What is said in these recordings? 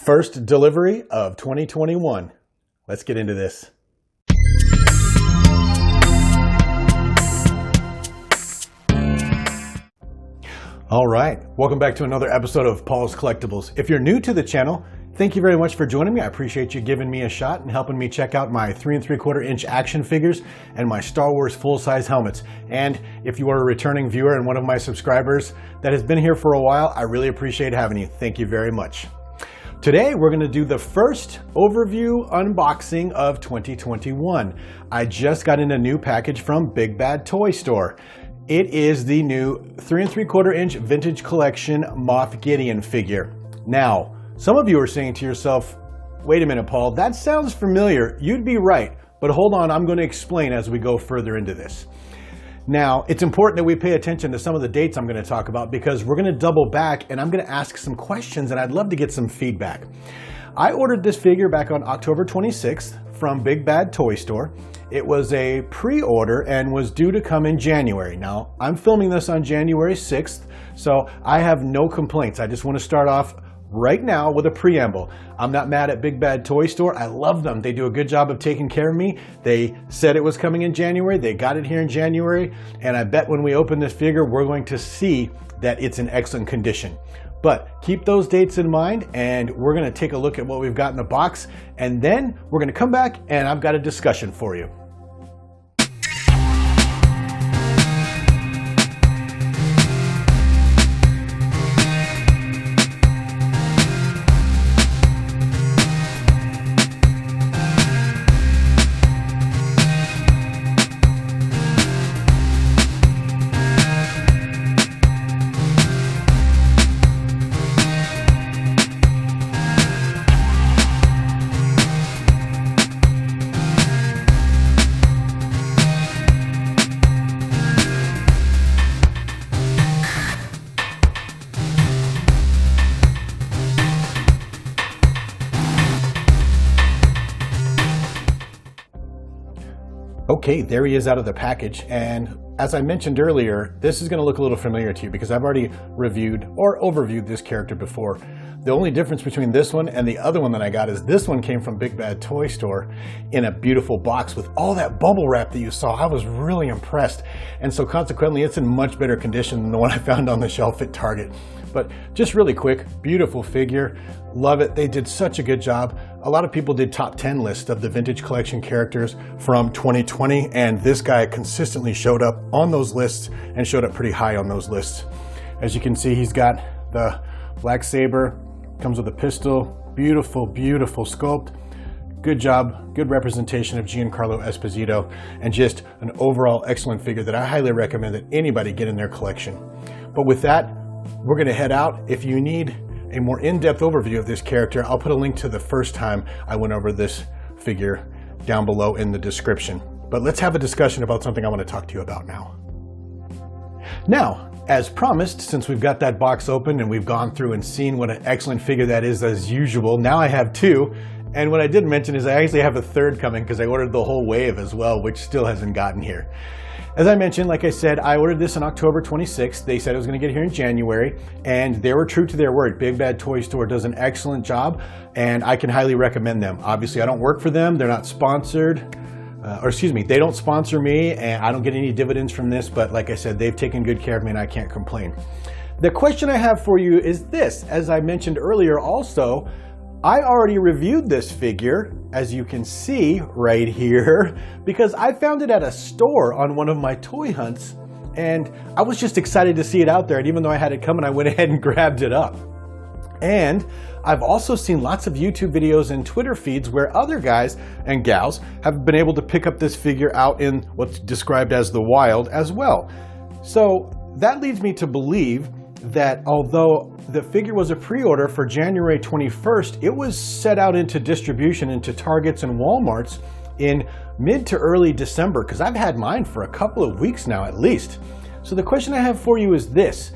First delivery of 2021. Let's get into this. All right, welcome back to another episode of Paul's Collectibles. If you're new to the channel, thank you very much for joining me. I appreciate you giving me a shot and helping me check out my 3 3/4 inch action figures and my Star Wars full-size helmets. And if you are a returning viewer and one of my subscribers that has been here for a while, I really appreciate having you. Thank you very much. Today, we're going to do the first overview unboxing of 2021. I just got in a new package from Big Bad Toy Store. It is the new 3 3/4 inch vintage collection Moff Gideon figure. Now, some of you are saying to yourself, wait a minute, Paul, that sounds familiar. You'd be right, but hold on, I'm going to explain as we go further into this. Now, it's important that we pay attention to some of the dates I'm going to talk about because we're going to double back and I'm going to ask some questions and I'd love to get some feedback. I ordered this figure back on October 26th from Big Bad Toy Store. It was a pre-order and was due to come in January. Now, I'm filming this on January 6th, so I have no complaints. I just want to start off right now with a preamble. I'm not mad at Big Bad Toy Store. I love them. They do a good job of taking care of me. They said it was coming in January. They got it here in January. And I bet when we open this figure, we're going to see that it's in excellent condition. But keep those dates in mind and we're going to take a look at what we've got in the box. And then we're going to come back and I've got a discussion for you. Okay, there he is out of the package, and as I mentioned earlier, this is going to look a little familiar to you because I've already reviewed or overviewed this character before. The only difference between this one and the other one that I got is this one came from Big Bad Toy Store in a beautiful box with all that bubble wrap that you saw. I was really impressed, and so consequently it's in much better condition than the one I found on the shelf at Target. But just really quick, beautiful figure, love it. They did such a good job. A lot of people did top 10 lists of the vintage collection characters from 2020, and this guy consistently showed up on those lists and showed up pretty high on those lists. As you can see, he's got the black saber, comes with a pistol, beautiful, beautiful sculpt. Good job, good representation of Giancarlo Esposito, and just an overall excellent figure that I highly recommend that anybody get in their collection. But with that, we're going to head out. If you need a more in-depth overview of this character, I'll put a link to the first time I went over this figure down below in the description. But let's have a discussion about something I want to talk to you about now. Now, as promised, since we've got that box open and we've gone through and seen what an excellent figure that is as usual, now I have two. And what I did mention is I actually have a third coming because I ordered the whole wave as well, which still hasn't gotten here. As I mentioned, like I said, I ordered this on October 26th. They said it was going to get here in January, and they were true to their word. Big Bad Toy Store does an excellent job, and I can highly recommend them. Obviously, I don't work for them. They're not sponsored. They don't sponsor me, and I don't get any dividends from this, but like I said, they've taken good care of me, and I can't complain. The question I have for you is this. As I mentioned earlier also, I already reviewed this figure, as you can see right here, because I found it at a store on one of my toy hunts, and I was just excited to see it out there, and even though I had it coming, I went ahead and grabbed it up. And I've also seen lots of YouTube videos and Twitter feeds where other guys and gals have been able to pick up this figure out in what's described as the wild as well. So that leads me to believe that although the figure was a pre-order for January 21st, it was set out into distribution into Targets and Walmarts in mid to early December, because I've had mine for a couple of weeks now at least. So the question I have for you is this: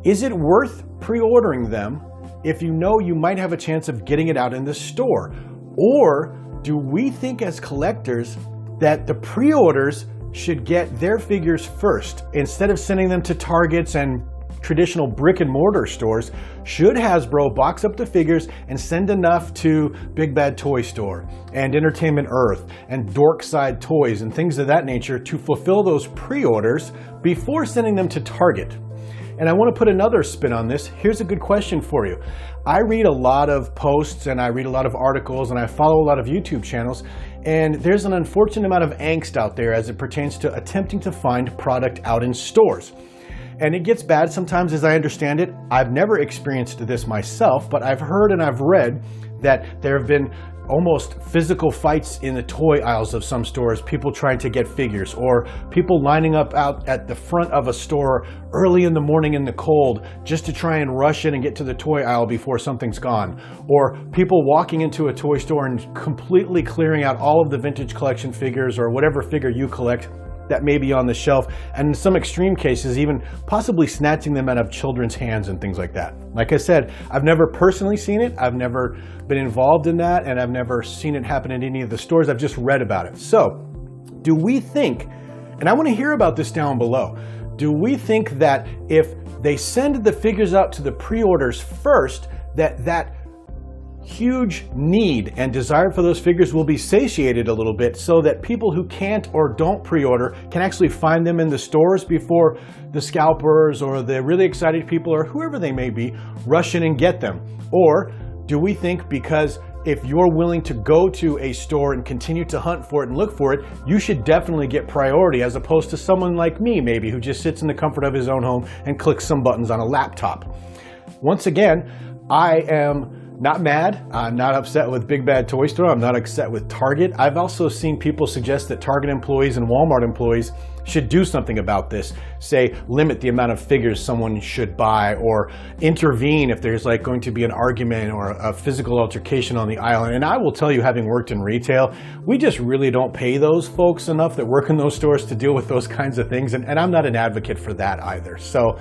is it worth pre-ordering them if you know you might have a chance of getting it out in the store? Or do we think as collectors that the pre-orders should get their figures first instead of sending them to Targets and traditional brick and mortar stores, should Hasbro box up the figures and send enough to Big Bad Toy Store and Entertainment Earth and Dorkside Toys and things of that nature to fulfill those pre-orders before sending them to Target? And I want to put another spin on this. Here's a good question for you. I read a lot of posts and I read a lot of articles and I follow a lot of YouTube channels, and there's an unfortunate amount of angst out there as it pertains to attempting to find product out in stores. And it gets bad sometimes, as I understand it. I've never experienced this myself, but I've heard and I've read that there have been almost physical fights in the toy aisles of some stores, people trying to get figures, or people lining up out at the front of a store early in the morning in the cold just to try and rush in and get to the toy aisle before something's gone, or people walking into a toy store and completely clearing out all of the vintage collection figures or whatever figure you collect that may be on the shelf, and in some extreme cases even possibly snatching them out of children's hands and things like that. Like I said, I've never personally seen it, I've never been involved in that, and I've never seen it happen in any of the stores. I've just read about it. So do we think, and I want to hear about this down below, do we think that if they send the figures out to the pre-orders first, that huge need and desire for those figures will be satiated a little bit, so that people who can't or don't pre-order can actually find them in the stores before the scalpers or the really excited people or whoever they may be rush in and get them? Or do we think because if you're willing to go to a store and continue to hunt for it and look for it, you should definitely get priority, as opposed to someone like me maybe who just sits in the comfort of his own home and clicks some buttons on a laptop? Once again, I am not mad, I'm not upset with Big Bad Toy Store, I'm not upset with Target. I've also seen people suggest that Target employees and Walmart employees should do something about this. Say, limit the amount of figures someone should buy, or intervene if there's like going to be an argument or a physical altercation on the aisle. And I will tell you, having worked in retail, we just really don't pay those folks enough that work in those stores to deal with those kinds of things. And I'm not an advocate for that either. So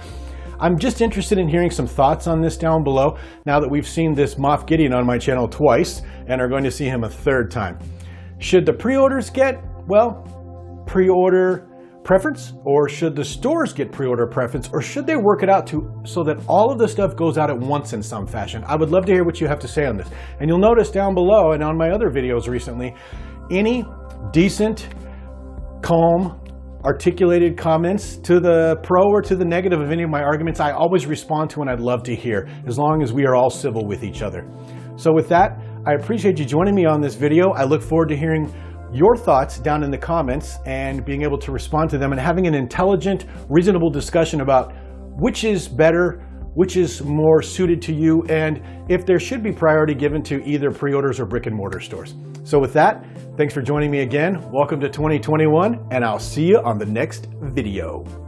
I'm just interested in hearing some thoughts on this down below, now that we've seen this Moff Gideon on my channel twice and are going to see him a third time. Should the pre-orders get, well, pre-order preference, or should the stores get pre-order preference, or should they work it out so that all of the stuff goes out at once in some fashion? I would love to hear what you have to say on this. And you'll notice down below and on my other videos recently, any decent, calm, articulated comments, to the pro or to the negative of any of my arguments, I always respond to, and I'd love to hear, as long as we are all civil with each other. So with that, I appreciate you joining me on this video. I look forward to hearing your thoughts down in the comments and being able to respond to them and having an intelligent, reasonable discussion about which is better, which is more suited to you, and if there should be priority given to either pre-orders or brick and mortar stores. So with that, thanks for joining me again. Welcome to 2021, and I'll see you on the next video.